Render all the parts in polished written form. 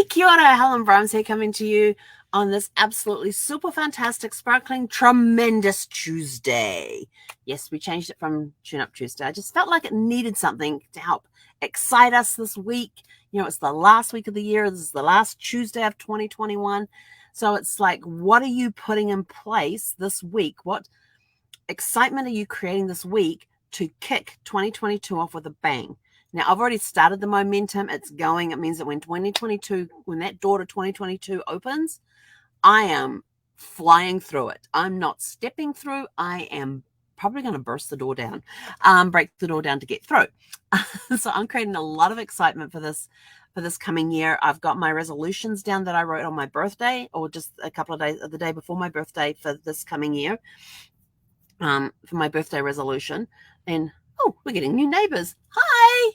Kia ora, Helen Brahms here, coming to you on this absolutely super fantastic, sparkling, tremendous Tuesday. Yes, we changed it from Tune Up Tuesday. I just felt like it needed something to help excite us this week. You know, it's the last week of the year. This is the last Tuesday of 2021. So it's like, what are you putting in place this week? What excitement are you creating this week to kick 2022 off with a bang? Now, I've already started the momentum. It's going. It means that when that door to 2022 opens, I am flying through it. I'm not stepping through. I am probably going to burst the door down, break the door down to get through. So I'm creating a lot of excitement for this coming year. I've got my resolutions down that I wrote on my birthday, or just a couple of days, the day before my birthday, for this coming year, for my birthday resolution. And oh, we're getting new neighbors. Hi,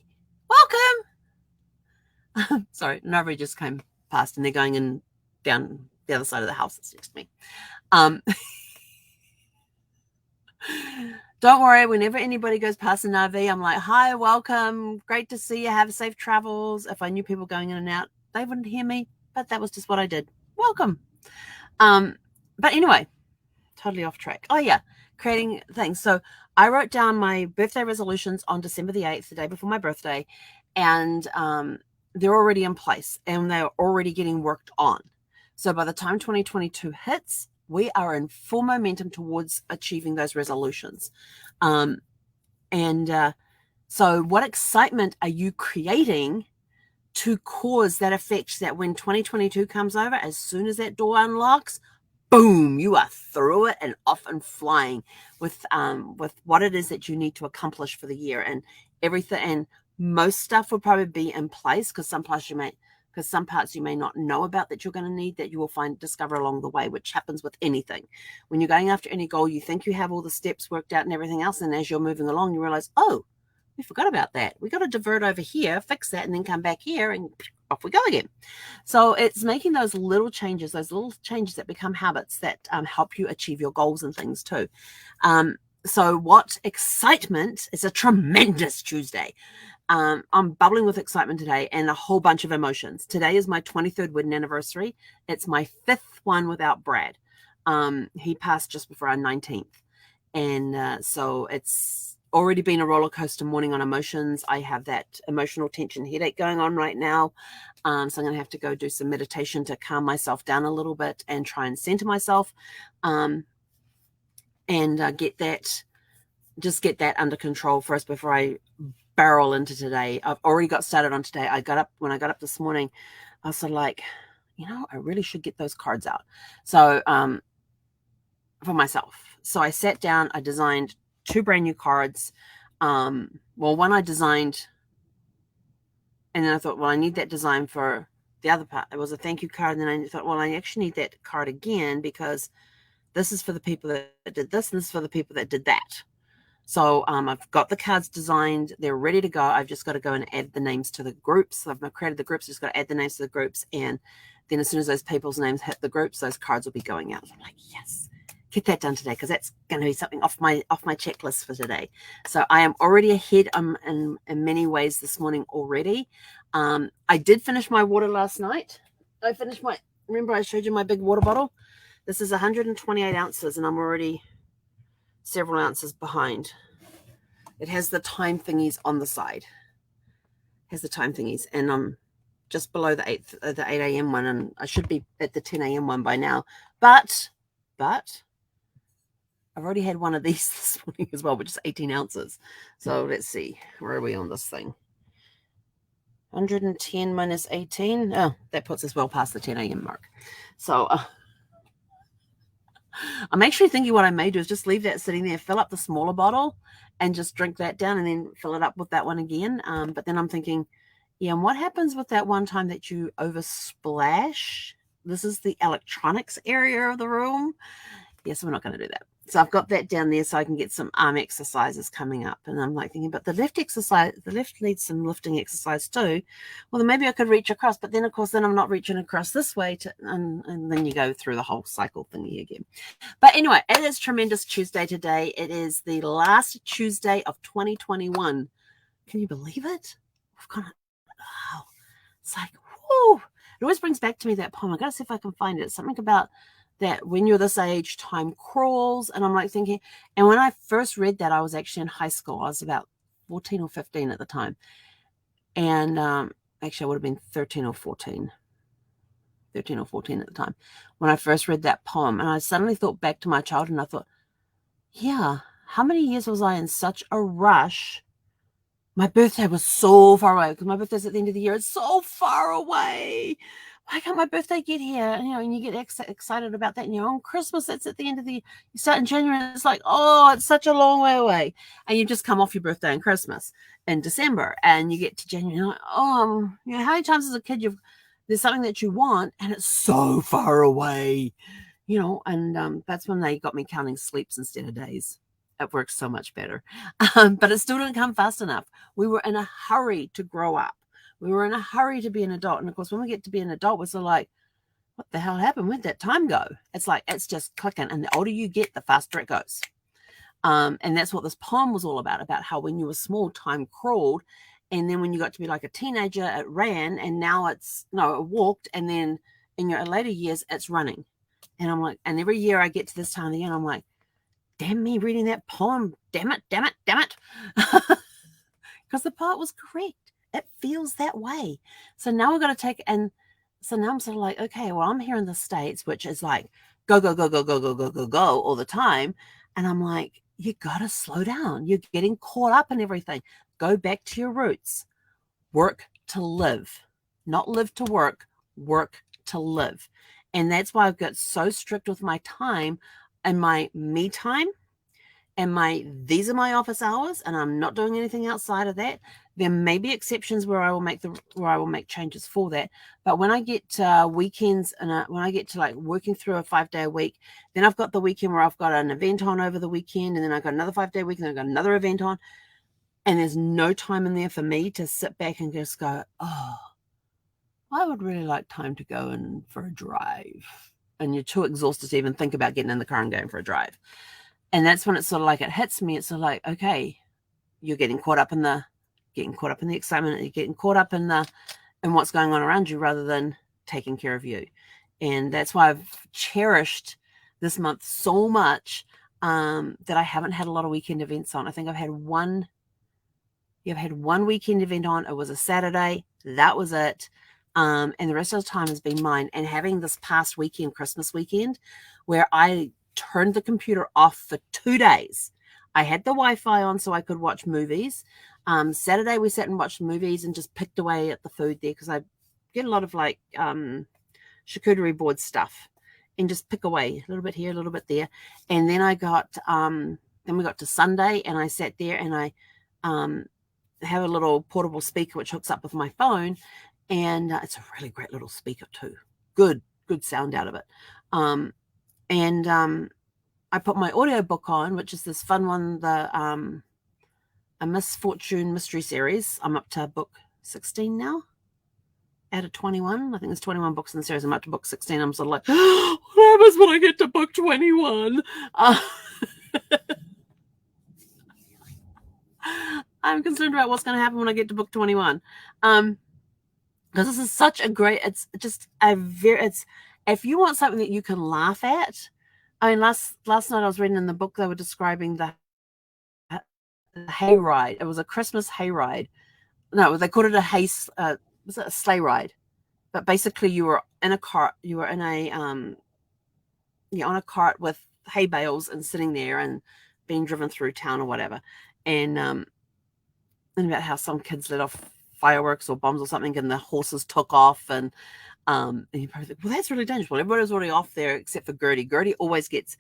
welcome. Sorry, nobody just came past, and they're going in down the other side of the house that's next to me. Don't worry, whenever anybody goes past an RV, I'm like, hi, welcome, great to see you, have safe travels. If I knew people going in and out, they wouldn't hear me, but that was just what I did. Welcome. But anyway, totally off track. Oh yeah, creating things. So I wrote down my birthday resolutions on December the 8th, the day before my birthday, and they're already in place and they're already getting worked on. So by the time 2022 hits, we are in full momentum towards achieving those resolutions. So what excitement are you creating to cause that effect that when 2022 comes over, as soon as that door unlocks, boom, you are through it and off and flying with what it is that you need to accomplish for the year, and everything. And most stuff will probably be in place, because some parts you may not know about that you're going to need, that you will discover along the way, which happens with anything. When you're going after any goal, you think you have all the steps worked out and everything else, and as you're moving along, you realize, oh, we forgot about that. We got to divert over here, fix that, and then come back here, and off we go again. So it's making those little changes that become habits that help you achieve your goals and things too. So what excitement! It's a tremendous Tuesday. I'm bubbling with excitement today and a whole bunch of emotions. Today is my 23rd wedding anniversary. It's my 5th one without Brad. He passed just before our 19th. And so it's already been a roller coaster morning on emotions. I have that emotional tension headache going on right now. So I'm going to have to go do some meditation to calm myself down a little bit and try and center myself, and get that under control first before I barrel into today. I've already got started on today. When I got up this morning, I was sort of like, I really should get those cards out. So, for myself. So I sat down, I designed 2 brand new cards. One I designed, and then I thought, well, I need that design for the other part. It was a thank you card. And then I thought, well, I actually need that card again, because this is for the people that did this, and this is for the people that did that. So I've got the cards designed. They're ready to go. I've just got to go and add the names to the groups. So I've created the groups, just got to add the names to the groups. And then as soon as those people's names hit the groups, those cards will be going out. I'm like, yes, get that done today, because that's going to be something off my checklist for today. So I am already ahead in many ways this morning already. I did finish my water last night. Remember I showed you my big water bottle? This is 128 ounces, and I'm already several ounces behind. It has the time thingies on the side. And I'm just below the 8 a.m. one, and I should be at the 10 a.m. one by now. But I've already had one of these this morning as well, which is 18 ounces. So let's see, where are we on this thing? 110 minus 18. Oh, that puts us well past the 10 a.m. mark. So I'm actually thinking what I may do is just leave that sitting there, fill up the smaller bottle, and just drink that down, and then fill it up with that one again. But then I'm thinking, yeah, and what happens with that one time that you oversplash? This is the electronics area of the room. Yes, we're not going to do that. So I've got that down there so I can get some arm exercises coming up. And I'm like thinking, but the left needs some lifting exercise too. Well, then maybe I could reach across, but then of course, I'm not reaching across this way and then you go through the whole cycle thingy again. But anyway, it is tremendous Tuesday today. It is the last Tuesday of 2021. Can you believe it? We've gone, wow. It's like, whoo. it always brings back to me that poem. I got to see if I can find it. Something about that when you're this age, time crawls. And I'm like thinking, and when I first read that, I was actually in high school. I was about 14 or 15 at the time. And actually, I would have been 13 or 14 at the time when I first read that poem. And I suddenly thought back to my childhood and I thought, yeah, how many years was I in such a rush? My birthday was so far away because my birthday's at the end of the year. It's so far away. Why can't my birthday get here? And you get excited about that. And on Christmas, that's at the end of the year. You start in January, and it's like, oh, it's such a long way away. And you just come off your birthday and Christmas in December, and you get to January, and you're like, oh, how many times as a kid there's something that you want, and it's so far away, and that's when they got me counting sleeps instead of days. It works so much better. But it still didn't come fast enough. We were in a hurry to grow up. We were in a hurry to be an adult. And of course, when we get to be an adult, we're sort of like, what the hell happened? Where'd that time go? It's like, it's just clicking. And the older you get, the faster it goes. And that's what this poem was all about how when you were small, time crawled. And then when you got to be like a teenager, it ran. And now it walked. And then in your later years, it's running. And I'm like, and every year I get to this time of the year, and I'm like, damn me reading that poem. Damn it. Because the poet was correct. It feels that way. So now we've got to take, and so now I'm sort of like, okay, well, I'm here in the States, which is like go all the time. And I'm like, you got to slow down. You're getting caught up in everything. Go back to your roots. Work to live, not live to work to live. And that's why I've got so strict with my time and my me time and these are my office hours, and I'm not doing anything outside of that. There may be exceptions where I will make changes for that. But when I get weekends and when I get to like working through a 5-day a week, then I've got the weekend where I've got an event on over the weekend, and then I've got another 5-day week, and I've got another event on, and there's no time in there for me to sit back and just go, oh, I would really like time to go in for a drive. And you're too exhausted to even think about getting in the car and going for a drive. And that's when it's sort of like it hits me. It's sort of like, okay, you're getting caught up in the excitement. You're getting caught up in what's going on around you rather than taking care of you. And that's why I've cherished this month so much that I haven't had a lot of weekend events on. I think I've had one weekend event on. It was a Saturday. That was it. And the rest of the time has been mine. And having this past weekend, Christmas weekend, where I turned the computer off for 2 days. I had the Wi-Fi on so I could watch movies. Saturday we sat and watched movies and just picked away at the food there because I get a lot of like charcuterie board stuff and just pick away a little bit here, a little bit there. And then we got to Sunday, and I sat there and I have a little portable speaker which hooks up with my phone, and it's a really great little speaker too. Good sound out of it. And I put my audiobook on, which is this fun one, the A Misfortune Mystery Series. I'm up to book 16 now out of 21. I think there's 21 books in the series. I'm up to book 16. I'm sort of like, what happens when I get to book 21? I'm concerned about what's going to happen when I get to book 21. Because this is such a great, if you want something that you can laugh at, I mean, last night I was reading in the book, they were describing the hayride. It was a Christmas hayride. No, they called it was it a sleigh ride? But basically you were in a cart, on a cart with hay bales and sitting there and being driven through town or whatever. And about how some kids let off fireworks or bombs or something, and the horses took off, and you probably think, well, that's really dangerous. Well, everybody's already off there except for Gertie. Gertie always gets,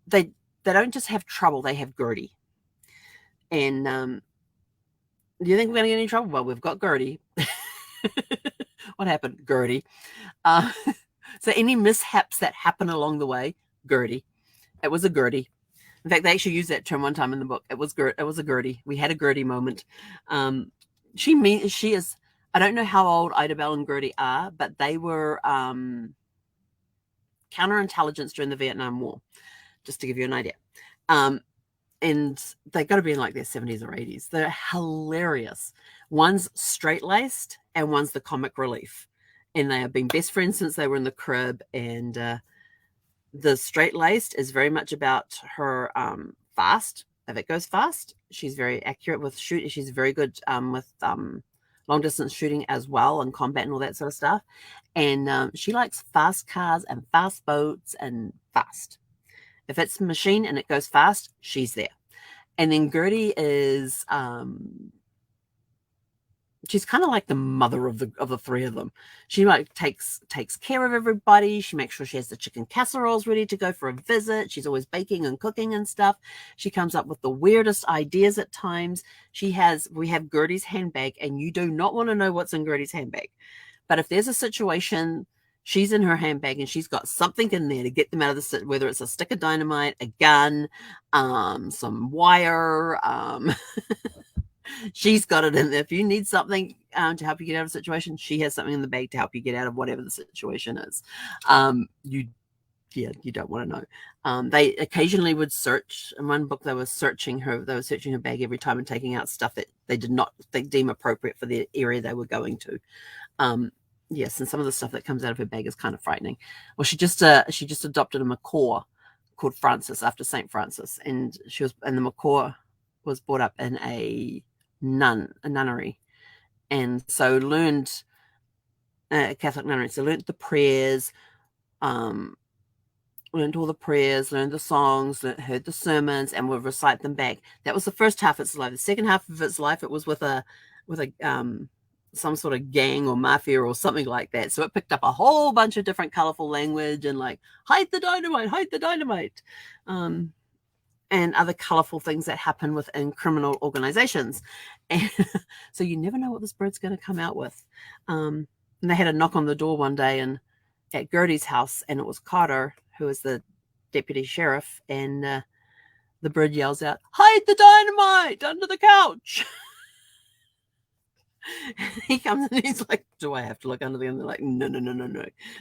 they don't just have trouble, they have Gertie. And do you think we're going to get any trouble? Well, we've got Gertie. What happened? Gertie. So any mishaps that happen along the way, Gertie. It was a Gertie. In fact, they actually used that term one time in the book. It was a Gertie. We had a Gertie moment. She is, I don't know how old Idabelle and Gertie are, but they were counterintelligence during the Vietnam War, just to give you an idea. And they got to be in like their 70s or 80s. They're hilarious. One's straight-laced and one's the comic relief. and they have been best friends since they were in the crib. And the straight-laced is very much about her fast. If it goes fast, she's very accurate with shooting. She's very good with long distance shooting as well, and combat and all that sort of stuff. And she likes fast cars and fast boats and fast. If it's machine and it goes fast, she's there. And then Gertie is she's kind of like the mother of the three of them. She like takes care of everybody. She makes sure she has the chicken casseroles ready to go for a visit. She's always baking and cooking and stuff. She comes up with the weirdest ideas at times. We have Gertie's handbag, and you do not want to know what's in Gertie's handbag. But if there's a situation, she's in her handbag and she's got something in there to get them out of the, whether it's a stick of dynamite, a gun, some wire, she's got it in there. If you need something to help you get out of a situation, she has something in the bag to help you get out of whatever the situation is. You don't want to know. They occasionally would search. In one book, they were searching her bag every time and taking out stuff that they did not deem appropriate for the area they were going to. Yes, and some of the stuff that comes out of her bag is kind of frightening. Well, she just adopted a macaw called Francis after Saint Francis, and the macaw was brought up in a nunnery, and so learned Catholic nunnery. So learned the prayers, learned all the prayers, learned the songs, heard the sermons, and would recite them back. That was the first half of its life. The second half of its life, it was with a some sort of gang or mafia or something like that. So it picked up a whole bunch of different colorful language and like hide the dynamite, and other colorful things that happen within criminal organizations. And so you never know what this bird's going to come out with. And they had a knock on the door one day at Gertie's house, and it was Carter, who is the deputy sheriff, and the bird yells out, "Hide the dynamite under the couch." He comes and he's like, "Do I have to look under the?" And they're like, no.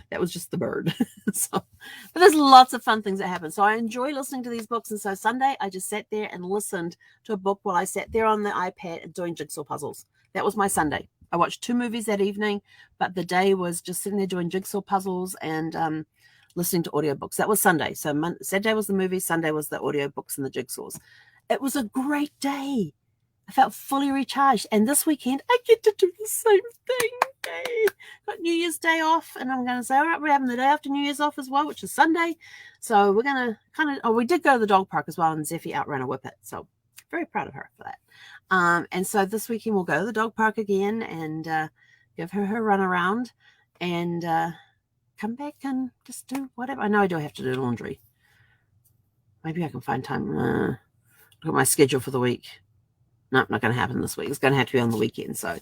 That was just the bird. But there's lots of fun things that happen. So I enjoy listening to these books. And so Sunday, I just sat there and listened to a book while I sat there on the iPad doing jigsaw puzzles. That was my Sunday. I watched 2 movies that evening, but the day was just sitting there doing jigsaw puzzles and listening to audiobooks. That was Sunday. So Saturday was the movie. Sunday was the audiobooks and the jigsaws. It was a great day. I felt fully recharged. And this weekend, I get to do the same thing. Yay. Got New Year's Day off. And I'm going to say, all right, we're having the day after New Year's off as well, which is Sunday. So we're going to we did go to the dog park as well. And Zeffie outran a whippet. So very proud of her for that. And so this weekend, we'll go to the dog park again and give her run around and come back and just do whatever. I know I do have to do laundry. Maybe I can find time. Look at my schedule for the week. No, not going to happen this week. It's going to have to be on the weekend. So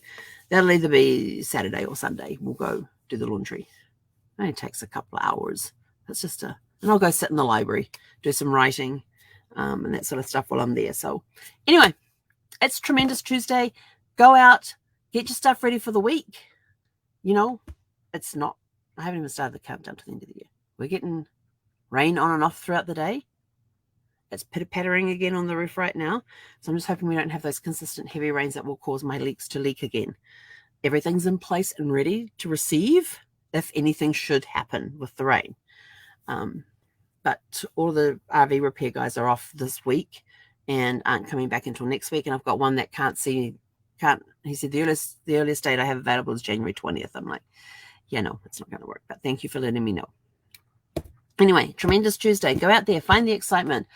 that'll either be Saturday or Sunday. We'll go do the laundry. It only takes a couple of hours. That's just and I'll go sit in the library, do some writing, and that sort of stuff while I'm there. So anyway, it's Tremendous Tuesday. Go out, get your stuff ready for the week. You know, it's not, I haven't even started the countdown to the end of the year. We're getting rain on and off throughout the day. It's pitter-pattering again on the roof right now. So I'm just hoping we don't have those consistent heavy rains that will cause my leaks to leak again. Everything's in place and ready to receive if anything should happen with the rain. But all the RV repair guys are off this week and aren't coming back until next week. And I've got one that he said the earliest date I have available is January 20th. I'm like, yeah, no, it's not going to work. But thank you for letting me know. Anyway, Tremendous Tuesday. Go out there, find the excitement.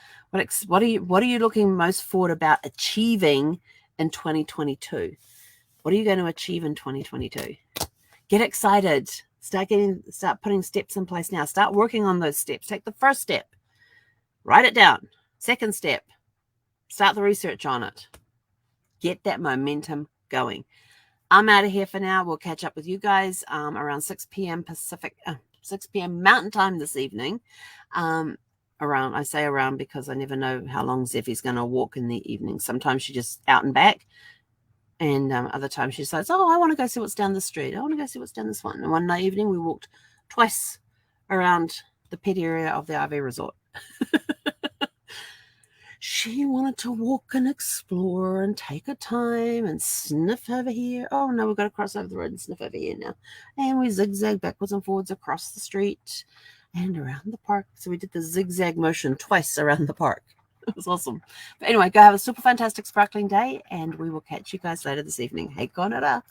What are you looking most forward about achieving in 2022? What are you going to achieve in 2022? Get excited. Start putting steps in place now. Start working on those steps. Take the first step. Write it down. Second step. Start the research on it. Get that momentum going. I'm out of here for now. We'll catch up with you guys around 6 p.m. Pacific, 6 p.m. Mountain Time this evening. I say around because I never know how long Zeffie's going to walk in the evening. Sometimes she's just out and back. And other times she says, oh, I want to go see what's down the street. I want to go see what's down this one. And one night evening, we walked twice around the pet area of the RV resort. she wanted to walk and explore and take her time and sniff over here. Oh no, we've got to cross over the road and sniff over here now. And we zigzag backwards and forwards across the street and around the park. So we did the zigzag motion twice around the park. It was awesome. But anyway, go have a super fantastic sparkling day, and we will catch you guys later this evening. Hey, konara.